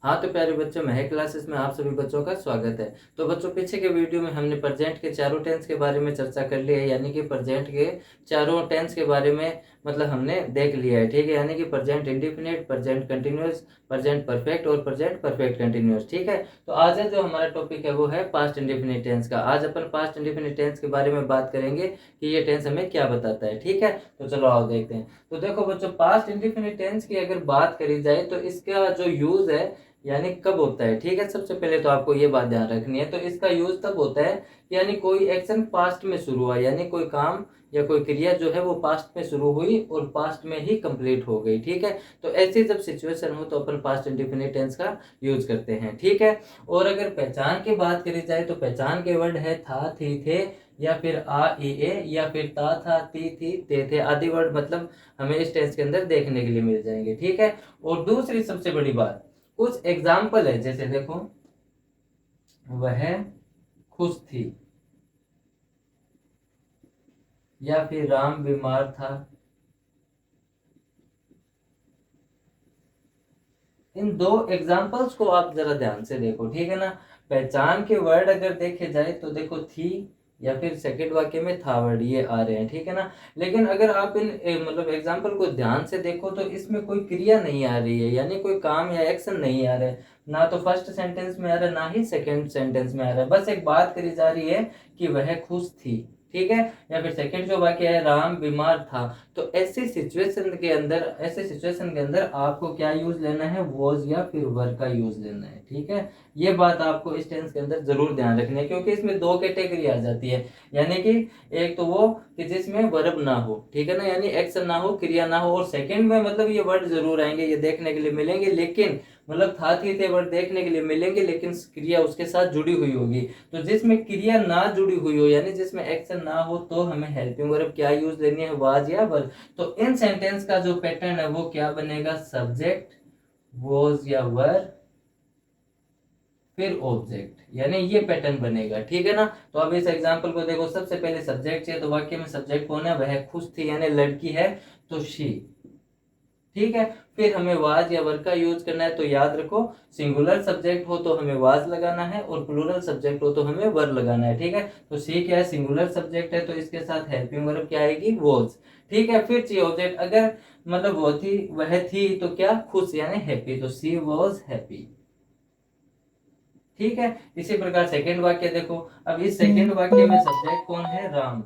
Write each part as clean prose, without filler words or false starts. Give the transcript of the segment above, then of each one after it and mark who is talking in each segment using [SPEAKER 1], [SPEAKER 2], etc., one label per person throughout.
[SPEAKER 1] हाँ तो प्यारे बच्चों, महक क्लासेस में आप सभी बच्चों का स्वागत है। तो बच्चों, पीछे के वीडियो में हमने प्रेजेंट के चारों टेंस के बारे में चर्चा कर ली है, यानी कि प्रेजेंट के चारों टेंस के बारे में मतलब हमने देख लिया है, ठीक है। यानी कि present indefinite, present continuous, present perfect और प्रेजेंट परफेक्ट कंटिन्यूअस, ठीक है। तो आज जो हमारा टॉपिक है वो है पास्ट इंडेफिनिट टेंस का। आज अपन पास्ट इंडेफिनिट टेंस के बारे में बात करेंगे कि ये टेंस हमें क्या बताता है, ठीक है। तो चलो आओ देखते हैं। तो देखो बच्चों, पास्ट इंडेफिनिट टेंस की अगर बात करी जाए तो इसका जो यूज है यानी कब होता है, ठीक है। सबसे पहले तो आपको ये बात ध्यान रखनी है। तो इसका यूज तब होता है यानी कोई एक्शन पास्ट में शुरू हुआ, यानी कोई काम या कोई क्रिया जो है वो पास्ट में शुरू हुई और पास्ट में ही कंप्लीट हो गई, ठीक है। तो ऐसी जब सिचुएशन हो तो अपन पास्ट इंडेफिनिट टेंस का यूज करते हैं, ठीक है। और अगर पहचान की बात करी जाए तो पहचान के वर्ड है था, थी, थे, या फिर आ, ई, ए, या फिर ता, था, ती, थी, ते, थे आदि वर्ड मतलब हमें इस टेंस के अंदर देखने के लिए मिल जाएंगे, ठीक है। और दूसरी सबसे बड़ी बात, कुछ एग्जाम्पल है, जैसे देखो, वह खुश थी, या फिर राम बीमार था। इन दो एग्जाम्पल्स को आप जरा ध्यान से देखो, ठीक है ना। पहचान के वर्ड अगर देखे जाए तो देखो थी या फिर सेकंड वाक्य में था वर्ड, ये आ रहे हैं, ठीक है ना। लेकिन अगर आप इन मतलब एग्जाम्पल को ध्यान से देखो तो इसमें कोई क्रिया नहीं आ रही है, यानी कोई काम या एक्शन नहीं आ रहा है। ना तो फर्स्ट सेंटेंस में आ रहा है, ना ही सेकंड सेंटेंस में आ रहा है। बस एक बात करी जा रही है कि वह खुश थी, ठीक है। या फिर सेकंड जो वाक्य है, राम बीमार था। तो ऐसे सिचुएशन के अंदर आपको क्या यूज लेना है, वॉज या फिर वर का यूज लेना है, ठीक है। ये बात आपको इस टेंस के अंदर जरूर ध्यान रखनी है, क्योंकि इसमें दो कैटेगरी आ जाती है। यानी कि एक तो वो कि जिसमें वर्ब ना हो, ठीक है ना, यानी एक्शन ना हो, क्रिया ना हो। और सेकंड में मतलब ये वर्ड जरूर आएंगे, ये देखने के लिए मिलेंगे, लेकिन मतलब था, थी, थे वर्ड देखने के लिए मिलेंगे, लेकिन क्रिया उसके साथ जुड़ी हुई होगी। तो जिसमें क्रिया ना जुड़ी हुई हो, यानी जिसमें एक्शन ना हो, तो हमें हेल्पिंग वर्ब क्या यूज लेनी है, वाज या वर। तो इन सेंटेंस का जो पैटर्न है वो क्या बनेगा, सब्जेक्ट, वॉज या वर, फिर ऑब्जेक्ट, यानी ये पैटर्न बनेगा, ठीक है ना। तो अब इस एग्जांपल को देखो, सबसे पहले सब्जेक्ट चाहिए, तो वाक्य में सब्जेक्ट कौन है, वह खुश थी, यानी लड़की है, तो शी, ठीक है। फिर हमें वाज या वर का यूज करना है, तो याद रखो, सिंगुलर सब्जेक्ट हो तो हमें वाज लगाना है, और प्लूरल सब्जेक्ट हो तो हमें वर लगाना है, ठीक है। तो सी क्या है, सिंगुलर सब्जेक्ट है, तो इसके साथ हेल्पिंग वर्ब क्या आएगी, वॉज, ठीक है। फिर चाहिए ऑब्जेक्ट, अगर मतलब वो थी, वह थी, तो क्या, खुश यानी हैप्पी, तो सी वॉज हैप्पी, ठीक है। इसी प्रकार सेकंड वाक्य देखो। अब इस सेकंड वाक्य में सब्जेक्ट कौन है, राम,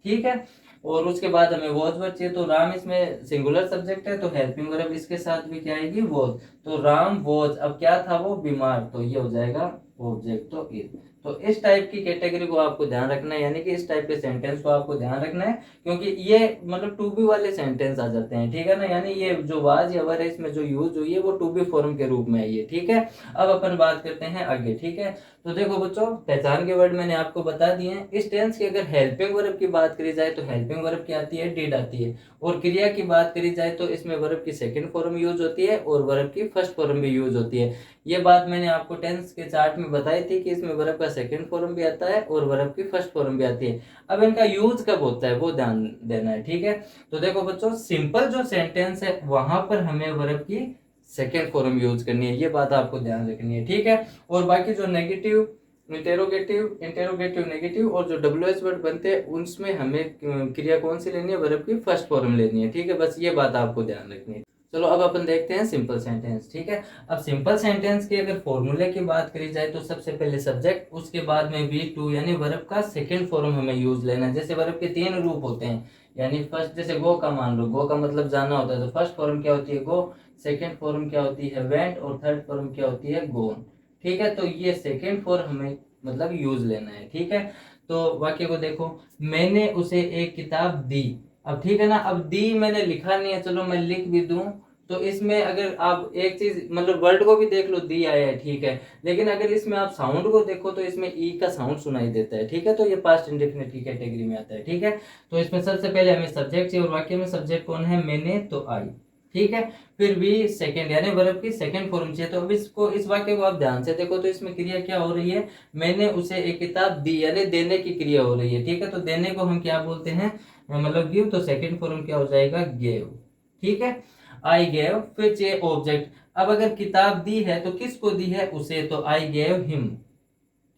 [SPEAKER 1] ठीक है। और उसके बाद हमें वॉज वर्ब चाहिए, तो राम इसमें सिंगुलर सब्जेक्ट है, तो हेल्पिंग वर्ब इसके साथ भी क्या आएगी, वॉज। तो राम वॉज, अब क्या था वो, बीमार, तो ये हो जाएगा ऑब्जेक्ट, तो इज। तो इस टाइप की कैटेगरी को आपको ध्यान रखना है, यानी कि इस टाइप के सेंटेंस को आपको ध्यान रखना है, क्योंकि ये मतलब टू बी वाले सेंटेंस आ जाते हैं, ठीक है ना। यानी ये जो वाज या वर है, इसमें जो यूज हुई है वो टू बी फॉर्म के रूप में है ये, ठीक है। अब अपन बात करते हैं आगे, ठीक है। तो देखो बच्चों, पहचान के वर्ड मैंने आपको बता दिए हैं। इस टेंस की अगर हेल्पिंग वर्ब की बात करी जाए तो हेल्पिंग वर्ब क्या आती है, डिड आती है। और क्रिया की बात करी जाए तो इसमें वर्ब की सेकंड फॉर्म यूज होती है और वर्ब की फर्स्ट फॉर्म भी यूज होती है। ये बात मैंने आपको टेंस के चार्ट में बताई थी कि इसमें वर्ब का सेकंड फॉर्म भी आता है और वर्ब की फर्स्ट फॉर्म भी आती है। अब इनका यूज कब होता है वो ध्यान देना है, ठीक है। तो देखो बच्चों, सिंपल जो सेंटेंस है वहां पर हमें वर्ब की सेकेंड फॉर्म यूज करनी है, ये बात आपको ध्यान रखनी है, ठीक है। और बाकी जो नेगेटिव, इंटेरोगेटिव, इंटेरोगेटिव नेगेटिव और जो डब्ल्यूएच वर्ड बनते हैं उनमें हमें क्रिया कौन सी लेनी है, वर्ब की फर्स्ट फॉर्म लेनी है, ठीक है। बस ये बात आपको ध्यान रखनी है। चलो अब अपन देखते हैं सिंपल सेंटेंस, ठीक है। अब सिंपल सेंटेंस के अगर फॉर्मूले की बात करी जाए तो सबसे पहले सब्जेक्ट, उसके बाद में वी टू, यानी वर्ब का सेकंड फॉर्म हमें यूज लेना है। जैसे वर्ब के तीन रूप होते हैं, यानी फर्स्ट, जैसे गो का मान लो, गो का मतलब जाना होता है, तो फर्स्ट फॉर्म क्या होती है, गो। सेकंड फॉर्म क्या होती है, वेंट। और थर्ड फॉर्म क्या होती है, गोन, ठीक है। तो ये सेकंड फॉर्म हमें मतलब यूज लेना है, ठीक है। तो वाक्य को देखो, मैंने उसे एक किताब दी। अब ठीक है ना, अब दी मैंने लिखा नहीं है, चलो मैं लिख भी दूं, तो इसमें अगर आप एक चीज मतलब वर्ड को भी देख लो, दी आया है, ठीक है। लेकिन अगर इसमें आप साउंड को देखो तो इसमें ई का साउंड सुनाई देता है, ठीक है। तो ये पास्ट इंडेफिनिट की कैटेगरी में आता है, ठीक है। तो इसमें सबसे पहले हमें सब्जेक्ट चाहिए, और वाक्य में सब्जेक्ट कौन है, मैंने, तो आई, ठीक है। फिर भी सेकंड यानी वर्ब की सेकंड फॉर्म चाहिए। तो अब इसको, इस वाक्य को आप ध्यान से देखो, तो इसमें क्रिया क्या हो रही है, मैंने उसे एक किताब दी, यानी देने की क्रिया हो रही है, ठीक है। तो देने को हम क्या बोलते हैं, मतलब गिव, तो सेकंड फॉर्म क्या हो जाएगा, गेव, ठीक है। आई गेव, फिर चाहिए ऑब्जेक्ट। अब अगर किताब दी है तो किसको दी है, उसे, तो आई गेव हिम।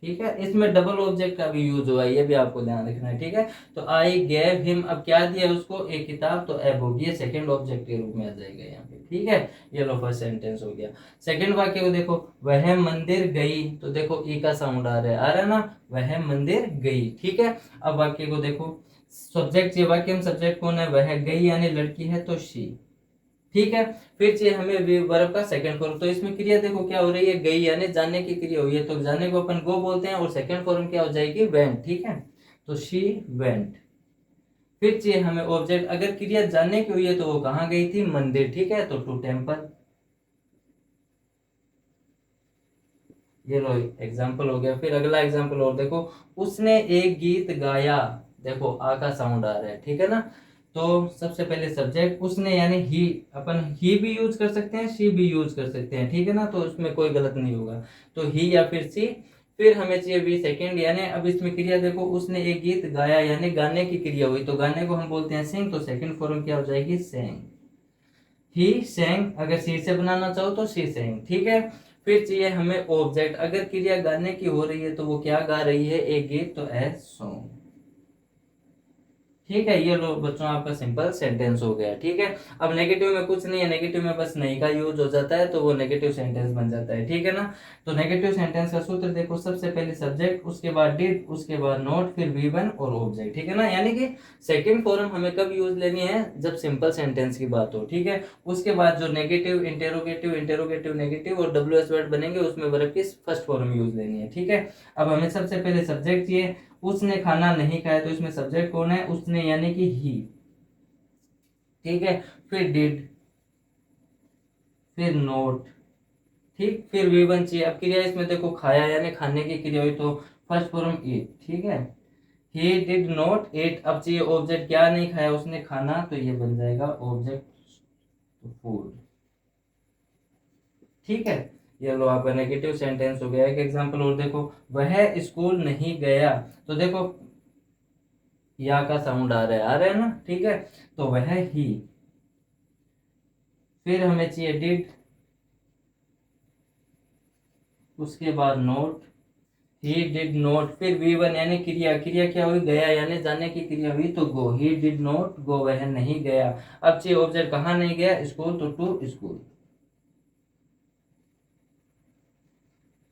[SPEAKER 1] ठीक है, इसमें डबल ऑब्जेक्ट का भी यूज हुआ है, ये भी आपको ध्यान रखना है। ठीक है, तो आई गेव हिम, अब क्या दिया उसको, एक किताब, तो एब होगी, ये सेकंड ऑब्जेक्ट के रूप में आ जाएगा यहाँ पे। ठीक है, ये लो फर्स्ट सेंटेंस हो गया। सेकंड वाक्य को देखो, वह मंदिर गई, तो देखो ई का साउंड आ रहा है ना, वह मंदिर गई। ठीक है, अब वाक्य को देखो, सब्जेक्ट, ये वाक्य में सब्जेक्ट कौन है, वह गई यानी लड़की है तो शी। ठीक है, फिर चाहिए हमें वर्ब का सेकंड फॉर्म, तो इसमें क्रिया देखो क्या हो रही है, गई यानी जाने की क्रिया हुई है, तो जाने को अपन गो बोलते हैं, और सेकंड फॉर्म क्या हो जाएगी, वेंट। ठीक है, तो शी वेंट। फिर चाहिए हमें ऑब्जेक्ट, अगर क्रिया जाने की हुई है तो वो कहाँ गई थी, मंदिर। ठीक है, तो टू टेम्पल। ये लो एग्जाम्पल हो गया। फिर अगला एग्जाम्पल और देखो, उसने एक गीत गाया, देखो आ का साउंड आ रहा है। ठीक है ना, तो सबसे पहले सब्जेक्ट उसने यानी ही, अपन ही भी यूज कर सकते हैं, शी भी यूज कर सकते हैं। ठीक है ना, तो उसमें कोई गलत नहीं होगा, तो ही या फिर सी। फिर हमें चाहिए भी सेकंड, यानी अब इसमें क्रिया देखो, उसने एक गीत गाया यानी गाने की क्रिया हुई, तो गाने को हम बोलते हैं सिंग, तो सेकंड फॉर्म क्या हो जाएगी, सेंग। ही सेंग, अगर सी से बनाना चाहो तो सी सेंग। ठीक है, फिर चाहिए हमें ऑब्जेक्ट, अगर क्रिया गाने की हो रही है तो वो क्या गा रही है, एक गीत, तो ए सॉन्ग। ठीक है, ये लो बच्चों आपका सिंपल सेंटेंस हो गया। ठीक है, अब नेगेटिव में कुछ नहीं है, नेगेटिव में बस नहीं का यूज हो जाता है, तो वो नेगेटिव सेंटेंस बन जाता है। ठीक है ना, तो नेगेटिव सेंटेंस का सूत्र देखो, सबसे पहले सब्जेक्ट, उसके बाद डिड, उसके बाद नोट, फिर वी वन और ऑब्जेक्ट। ठीक है ना, यानी कि सेकंड फॉर्म हमें कब यूज लेनी है, जब सिंपल सेंटेंस की बात हो। ठीक है, उसके बाद जो नेगेटिव, इंटेरोगेटिव, इंटेरोगेटिव नेगेटिव और डब्ल्यू एस वर्ड बनेंगे, उसमें वर्ब की फर्स्ट फॉर्म यूज लेनी है। ठीक है, अब हमें सबसे पहले सब्जेक्ट चाहिए, उसने खाना नहीं खाया, तो इसमें सब्जेक्ट कौन है, उसने यानी कि ही। ठीक है, फिर डिड, फिर नोट। ठीक, फिर वी वन चाहिए। अब क्रिया इसमें देखो, खाया यानी खाने की क्रिया हुई, तो फर्स्ट फॉर्म ईट। ठीक है, ही डिड नॉट ईट। अब चाहिए ऑब्जेक्ट, क्या नहीं खाया उसने, खाना, तो ये बन जाएगा ऑब्जेक्ट फूड। ठीक है, ये लो आपका नेगेटिव सेंटेंस हो गया। एक एग्जांपल और देखो, वह स्कूल नहीं गया, तो देखो या का साउंड आ रहा है ना। ठीक है, तो वह ही। फिर हमें चाहिए डिड, उसके बाद नोट, ही डिड नोट, फिर वी वन यानी क्रिया, क्रिया क्या हुई, गया यानी जाने की क्रिया हुई, तो गो, ही डिड नोट गो, वह नहीं गया। अब चाहिए ऑब्जेक्ट, कहाँ नहीं गया, स्कूल, तो टू स्कूल।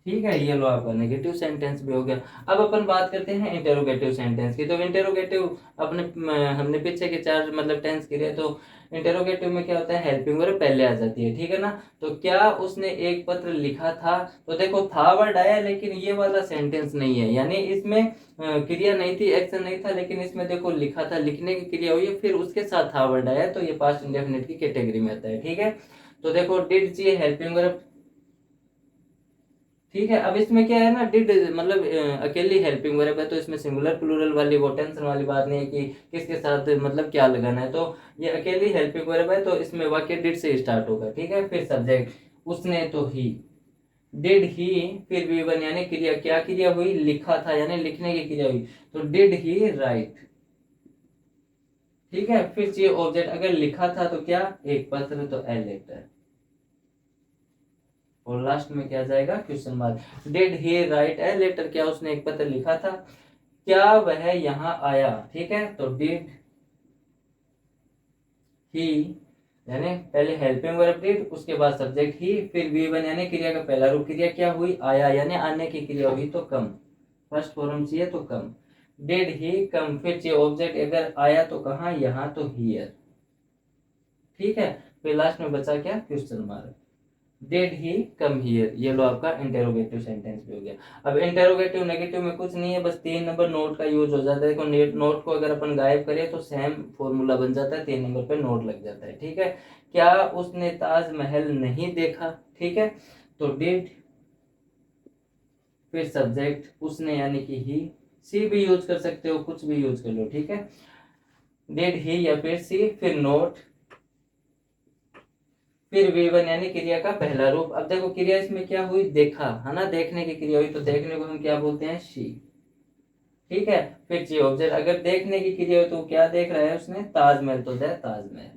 [SPEAKER 1] ठीक है, ये लो आपका नेगेटिव सेंटेंस भी हो गया। अब अपन बात करते हैं इंटेरोगेटिव सेंटेंस की। तो इंटेरोगेटिव अपने हमने पीछे के चार मतलब टेंस किए, तो इंटेरोगेटिव में क्या होता है, हेल्पिंग वर्ब पहले आ जाती है। ठीक है ना, तो क्या उसने एक पत्र लिखा था, तो देखो था वर्ड आया, लेकिन ये वाला सेंटेंस नहीं है, यानी इसमें क्रिया नहीं थी, एक्शन नहीं था, लेकिन इसमें देखो लिखा था, लिखने की क्रिया हुई है, फिर उसके साथ था वर्ड आया, तो ये पास्ट इंडेफिनिट की कैटेगरी में आता है। ठीक है, तो देखो डिड चाहिए हेल्पिंग वर्ब। ठीक है, अब इसमें क्या है ना, डिड मतलब अकेली हेल्पिंग वर्ब है, तो इसमें सिंगुलर प्लूरल वाली वो टेंशन वाली बात नहीं है कि किसके साथ मतलब क्या लगाना है, तो ये अकेली हेल्पिंग वर्ब है, तो इसमें वाक्य डिड से स्टार्ट होगा। ठीक है, फिर सब्जेक्ट, उसने, तो ही, डिड ही, फिर वी वन यानी क्रिया, क्या क्रिया हुई, लिखा था यानी लिखने की क्रिया हुई, तो डिड ही राइट। ठीक है, फिर चाहिए ऑब्जेक्ट, अगर लिखा था तो क्या, एक पत्र, तो ए लेटर। और लास्ट में क्या जाएगा, question mark. Did he write a letter, क्या उसने एक पत्र लिखा था, क्या वह यहाँ आया। ठीक है, तो डिड ही यानी पहले हेल्पिंग वर्ब डिड, उसके बाद सब्जेक्ट ही, फिर वी वन यानी क्रिया का पहला रूप, क्रिया क्या हुई, आया यानी आने की क्रिया हुई, तो कम, फर्स्ट फॉर्म चाहिए, तो कम, डिड ही कम। फिर चाहिए ऑब्जेक्ट, अगर आया तो कहाँ, यहाँ, तो हियर। ठीक है, फिर लास्ट में बचा क्या, question mark. Did he come here, ये लो आपका इंटेरोगेटिव सेंटेंस भी हो गया। अब इंटेरोगेटिव नेगेटिव में कुछ नहीं है, बस 3 नंबर नोट का यूज हो जाता है। देखो नोट को अगर अपन गायब करें तो सेम फॉर्मूला बन जाता है, 3 नंबर पे नोट लग जाता है। ठीक है, क्या उसने ताजमहल नहीं देखा। ठीक है, तो डिड, फिर सब्जेक्ट उसने यानी कि ही, सी भी यूज कर सकते हो, कुछ भी यूज कर लो। ठीक है, डिड ही या फिर सी, फिर नोट, फिर वी वन यानी क्रिया का पहला रूप। अब देखो क्रिया इसमें क्या हुई, देखा है ना, देखने की क्रिया हुई, तो देखने को हम क्या बोलते हैं, शी। ठीक है, फिर चाहिए ऑब्जेक्ट, अगर देखने की क्रिया हुई तो क्या देख रहा है उसने, ताजमहल, तो दे ताजमहल।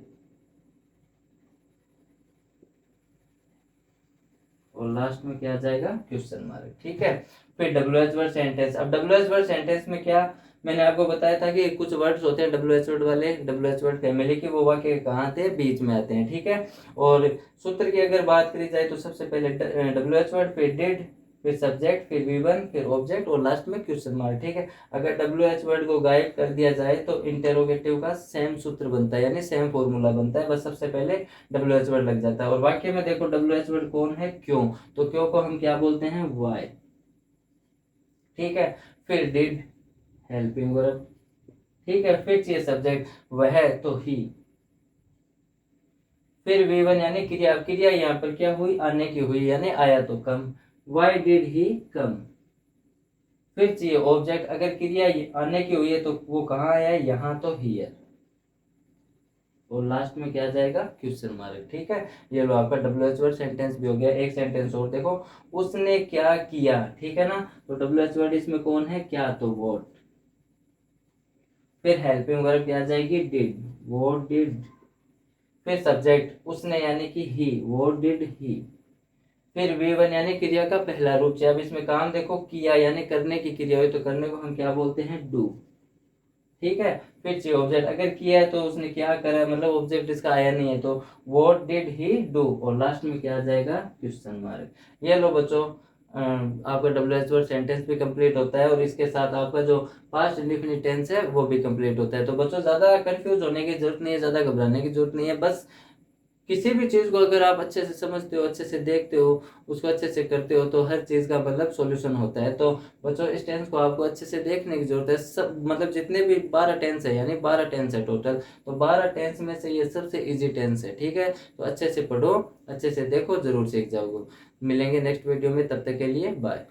[SPEAKER 1] और लास्ट में क्या आ जाएगा, क्वेश्चन मार्क। ठीक है, फिर WH वर्ड सेंटेंस। अब WH वर्ड सेंटेंस में क्या, मैंने आपको बताया था कि कुछ वर्ड्स होते हैं WH वर्ड वाले, WH वर्ड फैमिली के, वो वाक्य कहाँ आते हैं, बीच में आते हैं। ठीक है, और सूत्र की अगर बात करी जाए तो सबसे पहले WH वर्ड, फिर डिड, फिर सब्जेक्ट, फिर V1, फिर ऑब्जेक्ट और लास्ट में क्वेश्चन मार्क। ठीक है, अगर WH वर्ड को गायब कर दिया जाए तो इंटेरोगेटिव का सेम सूत्र बनता है, यानी सेम फॉर्मूला बनता है, बस सबसे पहले WH वर्ड लग जाता है। और वाक्य में देखो WH वर्ड कौन है, क्यों, तो क्यों को हम क्या बोलते हैं, वाई। ठीक है, फिर डिड, हेल्पिंग वर्ब। ठीक है, फिर चाहिए सब्जेक्ट, वह तो ही। फिर V1 यानी क्रिया, क्रिया यहाँ पर क्या हुई, आने की हुई, यानी आया तो कम, वाई डिड ही कम। फिर चाहिए ऑब्जेक्ट, अगर क्रिया आने की हुई है तो वो कहाँ आया है, यहाँ तो हियर। और लास्ट में क्या जाएगा, क्वेश्चन मार्क। ठीक है, ये लो आपका WH वर्ड सेंटेंस भी हो गया। एक सेंटेंस और देखो, उसने क्या किया। ठीक है ना, तो WH वर्ड इसमें कौन है, क्या, तो व्हाट। फिर हेल्पिंग वर्ब क्या आ जाएगी, डिड, व्हाट डिड। फिर सब्जेक्ट उसने यानी कि ही, व्हाट डिड ही। फिर V1 यानी क्रिया का पहला रूप, जब इसमें काम देखो किया यानी करने की क्रिया हुई तो करने को हम क्या बोलते हैं, डू। ठीक है, फिर चाहिए ऑब्जेक्ट, अगर किया है तो उसने क्या करा है, मतलब ऑब्जेक्ट इसका आया नहीं है, तो व्हाट डिड ही डू। और लास्ट में क्या आ जाएगा, क्वेश्चन मार्क। ये लो बच्चों, आपका WH वर्ड सेंटेंस भी कंप्लीट होता है और इसके साथ आपका जो पास्ट इंडेफिनिट टेंस है वो भी कंप्लीट होता है। तो बच्चों ज्यादा कंफ्यूज होने की जरूरत नहीं है, ज्यादा घबराने की जरूरत नहीं है। बस किसी भी चीज को अगर आप अच्छे से समझते हो, अच्छे से देखते हो, उसको अच्छे से करते हो, तो हर चीज का मतलब सॉल्यूशन होता है। तो बच्चों इस टेंस को आपको अच्छे से देखने की जरूरत है। सब मतलब जितने भी 12 टेंस है, यानी 12 टेंस है टोटल, तो 12 टेंस में से ये सबसे इजी टेंस है। ठीक है, तो अच्छे से पढ़ो, अच्छे से देखो, जरूर सीख जाओगे। मिलेंगे नेक्स्ट वीडियो में, तब तक के लिए बाय।